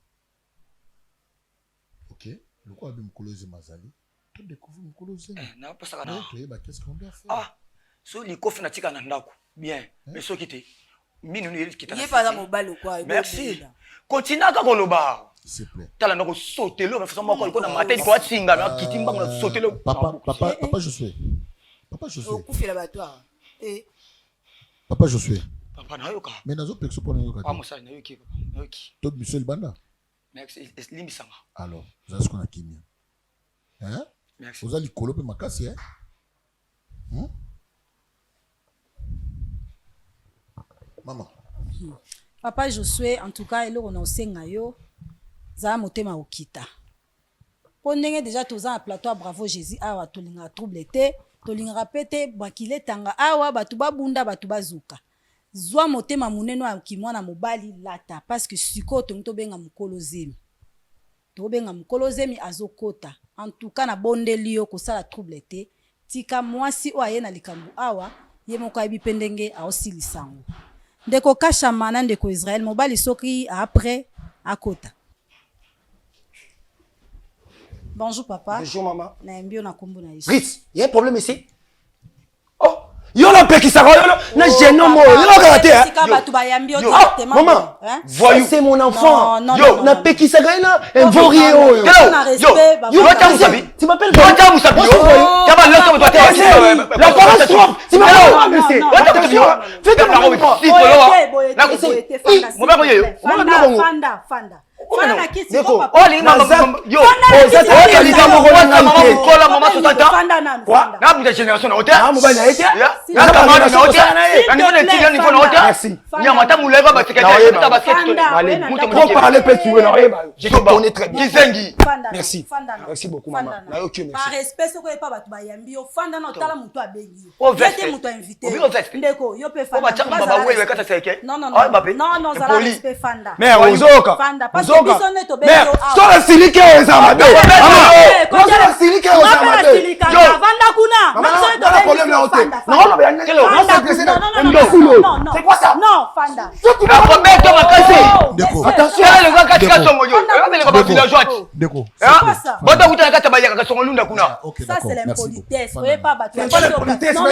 OK? Loko abi mkoloze mazali. Tu découvres mkoloze. Na pas ça na. Qu'est-ce qu'on doit faire? Ah, so li kofi na tika na ndako. Bien. Mais so kité. Minu ni kita. Il est pas dans mon bal ou quoi? Merci. Continue à koloba. S'il te plaît. Tala na ko sauter le façon moko ko na matin ko atsinga na kitimba na sauter le. Papa Josué. Papa Josué. Au coup fait l'abattoir. Et Papa Josué. Papa na yoka. Mais nazo pexo pour na yoka. Ah mosa na yoki. Na yoki. Tout monsieur Banda. Merci. Limbisanga. Alors, ça ce qu'on a kimia. Hein? Merci. Vous allez coloper makasi hein? Maman. Papa Josué, en tout cas, il a osenga yo za motema okita. Po ndenge déjà toza na plateau Bravo Jésus awa tolinga trouble te, tolinga pete bakile tanga awa batu babunda batu bazuka. Zwa motema muneno ya kimwana mobali lata parce que siko to benga mukolozemi. To benga mukolozemi azokota. En tout cas na bondeli yo kosala trouble te. Tika mwasi o ayena likambu awa ye moko ayebi pendenge aosilisango. Ndeko kasha mana ndeko Israël mobali soki après akota. Bonjour papa. Bonjour maman. Na mbio na kombo na Yesu. Ritz, il y a un problème ici. Oh, yo la peki ça na jeune homme, yo la karaté hein. Maman, voyou, c'est mon enfant. Yo, na peki ça na un vaurier yo. Yo, tu m'appelles quoi? La parole trop. Tu m'appelles fais Fanda. Fanda na kiti ko papa. Oh linga yo. Oza likambo ko na ngite. Kola mama sotata. Quoi? Na mu génération na hôtel. Na mu ba na hôtel. Na kama na hôtel. Na ni na tigani fona hôtel. Merci. Ya mata muleva ba sekete ta basket. Trop parler peut tu na yeba. Je connais très bien. Kizengi. Merci. Merci beaucoup maman. Na OK merci. Par respect soko pa batu ba yambi yo fanda na tala mutu abengi. Yete mutu invité. Ndeko yo pe fanda. Ba chamba baba wewe kata seke. Non, ça la respect fanda. Mais ozoka. Fanda parce que bisone to bengi yo. So la silike o zamade. So la silike o zamade. Yo, vanda kuna. Bisone to problème là hôtel. Non, mais c'est quoi ça? Non, fanda. Tu vas remettre ma casse. Attention, le gars katika songo yo. Regarde les villageois. Deko. Bota kuta kata bayaka ka songo lunda kuna. Ça c'est l'impolitesse. Oye pas battu. C'est pas l'impolitesse. Non,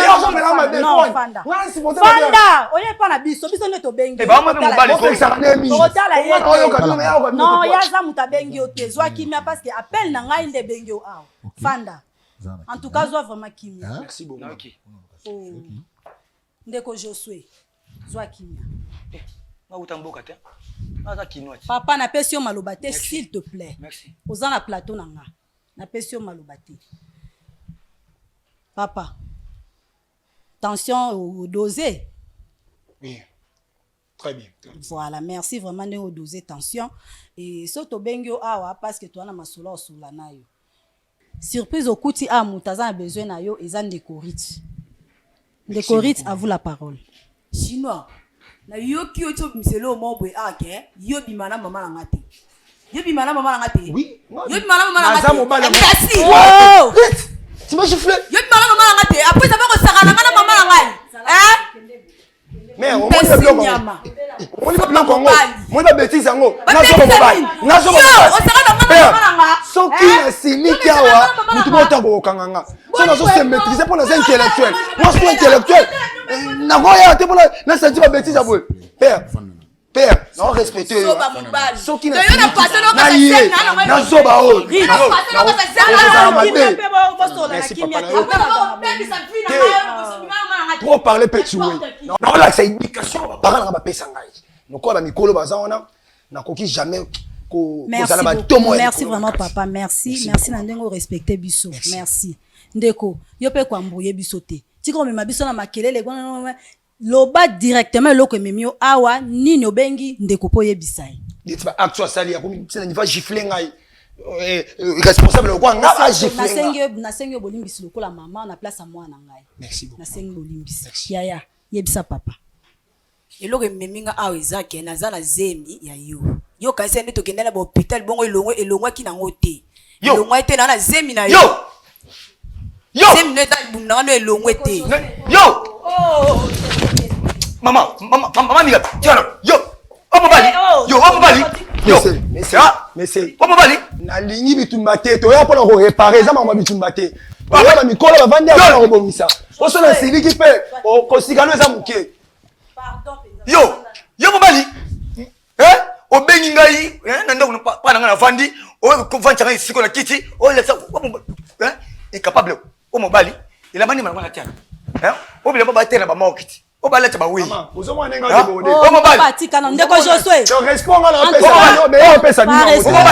fanda. Fanda, oye pas na biso. Biso ne to bengi. Ba mo mobali ko ça na mi. Non, yaza muta bengi yo te. Zwa kimia parce que appel na ngai nde bengi yo aw. Fanda. En tout cas, zwa vraiment kimia. Merci beaucoup. OK. Ndeko Josué. Zwa kimia. Na utamboka te. Aza kinwati. Papa na pesi yo maloba te s'il te plaît. Merci. Oza na plateau na nga. Na pesi yo maloba te. Papa. Tension au dosé. Oui. Très bien. Voilà, merci vraiment de doser tension et surtout bengio awa parce que toi na masolo osula na yo. Surprise okuti a mutaza a besoin na yo ezan de Corite. De Corite, à vous la parole. Chinois. Na yo ki yo to miselo mo boy ake, yo bi mana mama na ngate. Yo bi mana mama na ngate. Oui. Yo bi mana mama na ngate. Naza mobala. Oh! Tu m'as giflé. Yo bi mana mama na ngate. Après ça va ko saka na ngana mama na ngai. Hein? Mais on va le bloc. On va bloc Congo. Moi la bêtise yango. Nazo mobali. Nazo mobali. O saka na ngana mama na nga. Soki siliki awa, mutu bota ko kanganga. So nazo se maîtriser pour les intellectuels. Moi je suis intellectuel. Na goya te pour na senti ba bêtise abou. Père, non respecter. Soki na siliki. Na zoba o. Merci papa. Trop parler petit oui. Non là c'est éducation. Parents na ba pesa ngai. Noko ba mikolo bazana na koki jamais ko Merci beaucoup. Merci vraiment papa. Merci na ndengo respecter biso. Merci. Ndeko, yo pe kwa mbouye biso te. Tiko mema biso na makelele loba directement loko memio awa nini obengi ndeko po yebisai. Dit ba action sali ya komi na va gifler ngai. Responsable quoi nga gifler. Na sengi bolimbisi lokola mama na place à moi na ngai. Merci beaucoup. Na sengi bolimbisi. Yaya, yebisa papa. Eloko meminga awa ezake na zala zemi ya yo. Yo kasi nde tokende na hôpital bongo elongwa ki nango te. Yo. Elongwa te na zemi na yo. Yo. Zemi nde ta bunda no elongwa te. Yo. Oh. Mama mika. Tiana. Yo. Omo bali. Yo, omo bali. Yo. Merci. Omo bali. Na lingi bitumba te. To ya pona ko réparer za mama bitumba te. Oya ba mikolo ba vandi ya ko bomisa. Oso na siliki pe ko sigano za muke. Yo. Yo omo bali. Obengi ngai na ndako pa na vandi o ko vanja ngai siko na kiti o lesa incapable o mobali ila mani mwana na tiana o bila baba tena ba mokiti o ba leta ba wi mama uzo mwana nga de bode o mobali batika na ndeko Josué je réponds na pesa mais on pesa ni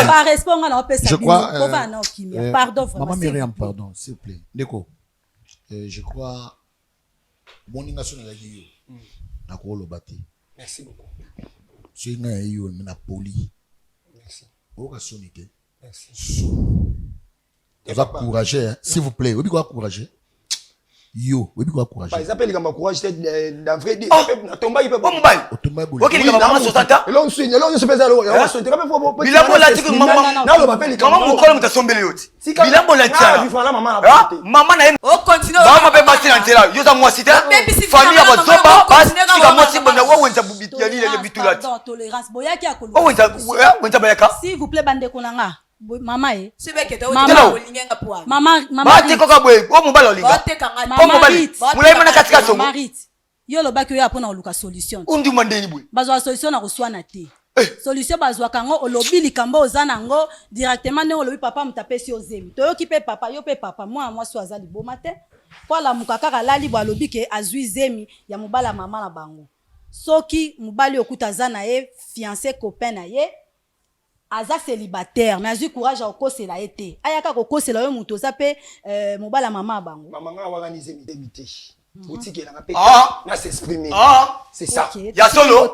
pas répondre na pesa je crois pardon vraiment maman Myriam pardon s'il vous plaît ndeko je crois moninga sona la yo na ko lo bati merci beaucoup. Je suis un poli. Merci. Vous avez merci. Vous avez courageux, s'il vous plaît. Vous avez courageux. Yo, vous avez courageux. Par exemple, il y a courage dans vrai dit. Na tomba ipe bon mobile. OK, il y a maman 60 ans. Elon swing, elon se pesa lo. Ya so te ka fo. Bilambo la tiki maman. Na lo bapeli ka. Maman mukolo mutasombele yoti. Bilambo la tia. Maman na o continue. Ba ma be basi na ntela. Yo za mwasi te. Famille ya bazoba basi ka mwasi bona wo wenza bubiti ya lile bitulati. Pardon, tolérance. Boyaki akolo. O wenza bayaka. S'il vous plaît bande konanga. Mama Mama tekoka boye o mobali olinga o mobali mulai mana katika songo yo lobaki yo apona oluka solution undi mandeni boye bazwa solution na koswana te solution bazwa kango olobi likambo ozana ngo directement ne olobi papa mutapesi ozemi toyoki pe papa yo pe papa moi so azali boma te kwa la mukakaka lali bo alobi ke azwi zemi ya mobala mama na bango soki mobali okuta zana ye fiancé copain na ye aza célibataire mais azui courage à okosela été ayaka kokosela yo muto za pe mobala mama bango mama nga organiser mité boutique la pe na s'exprimer c'est ça ya solo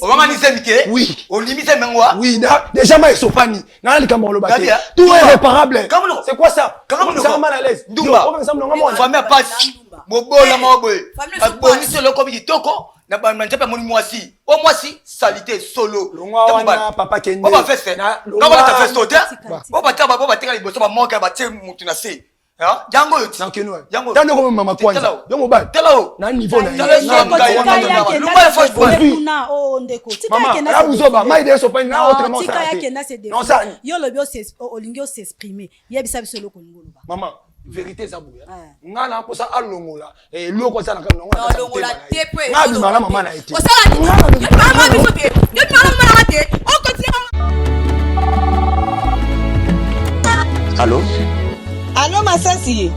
organiser mité oui on limite mengwa oui déjà ma esopani na likambo lo baté tout est réparable c'est quoi ça ça mal à l'aise ndumba famille pas mobola moboy aboni solo ko bitoko na ba ntepe moni mwasi o mwasi salité solo longwa papa kende o ba fesse na ba ta fesse tote o ba ta ba tika liboso ba moka ba te mutu na se ha jango yo na kenwa jango tande ko mama kwanza yo mobile telao na niveau na lumba force pour na o ndeko tika yake na buzoba mai de so pa na autrement ça tika yake na se de yo lobi olingi o s'exprimer yebisa biso loko ngolo ba mama vérité ça bouya ngana ko sa alongola et loko sa na ngana alongola tepe na bimala mama na été o sala mama biso te yo mama na te o continue. Allô Allô Masasi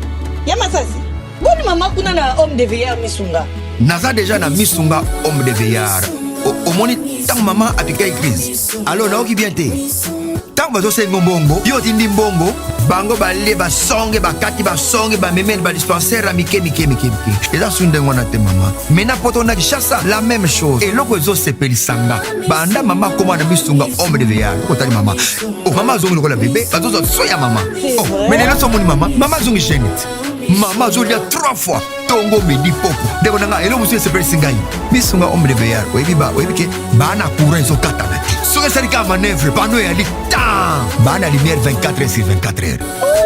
ya Masasi boni mama kuna na homme de veillard misunga naza déjà na misunga homme de veillard au moni tant maman apika crise alors naoki bien te tant bazo sengo mbongo yo tindi mbongo bango bale basonge bakati basonge bamemene ba dispensaire mike eza sunde ngona te mama mena poto na Kinshasa la même chose et loko zo sepelisanga banda mama koma na misunga homme de veillard ko tali mama oh mama zongi lokola bébé bazo zo soya mama oh mais là so moni mama zongi génite mama zo lia 3 fois tongo midi popo deko nanga elo musu sepelisinga misunga homme de veillard oyebi ke bana courant zo katana soki esalika manœuvre pano eyali temps bana lumière 24 heures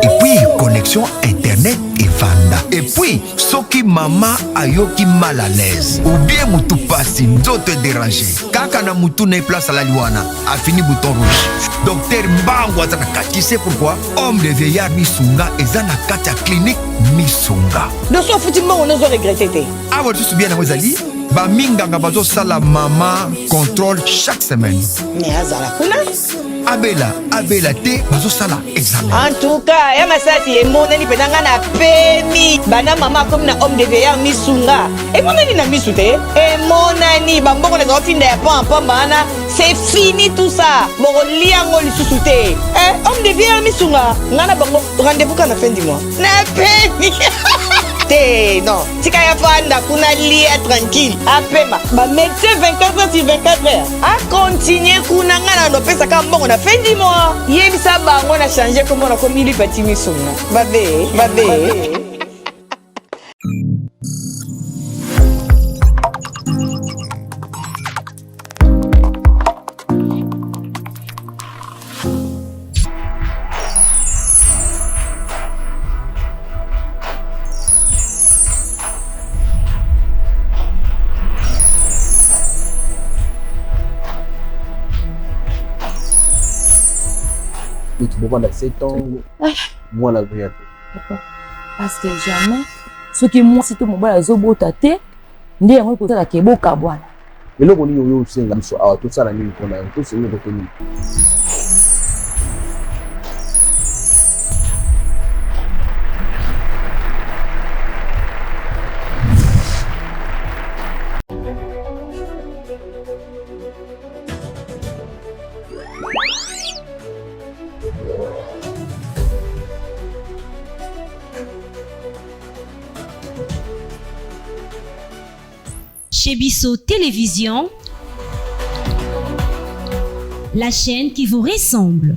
et puis connexion internet evanda et puis soki mama ayoki mal à l'aise ou bien mutu pasi nzoto déranger kaka na mutu na place alali wana afini bouton rouge docteur mbango aza na kati c'est pourquoi homme de veillard misunga eza na kati ya clinique misunga doso futi mbango nazo regretter te awa lisusu bien yango ezali baminganga bazosala mama contrôle chaque semaine mais azala kuna abela te bazosala examen en tout cas ya Masasi emonani penanga na pemi bana mama comme na homme de veillard misunga emonani na misu te emonani bambongo na zofinda ya pambana c'est fini tout ça bokoliango lisusu te homme de veillard misunga ngana bango rendez-vous kana fin du mois na pemi te non tika ya fanda kuna lia tranquille apema ba médecin 24 heures sur 24 heures a continuer kuna ngana no pesa ka mbongo na fin du mois yebisa bango na changer comme on a comme ili pati misuna babe Mais tu peux prendre 7 ans, moi la vérité. Parce que jamais, ce qui moi, si tout mon bas, zobo tate, ndi yango ko tala kebo kabwana. Mais là, on y a aussi un so tout ça la nuit qu'on a tout c'est retenu. Chez Bissot Télévision, la chaîne qui vous ressemble.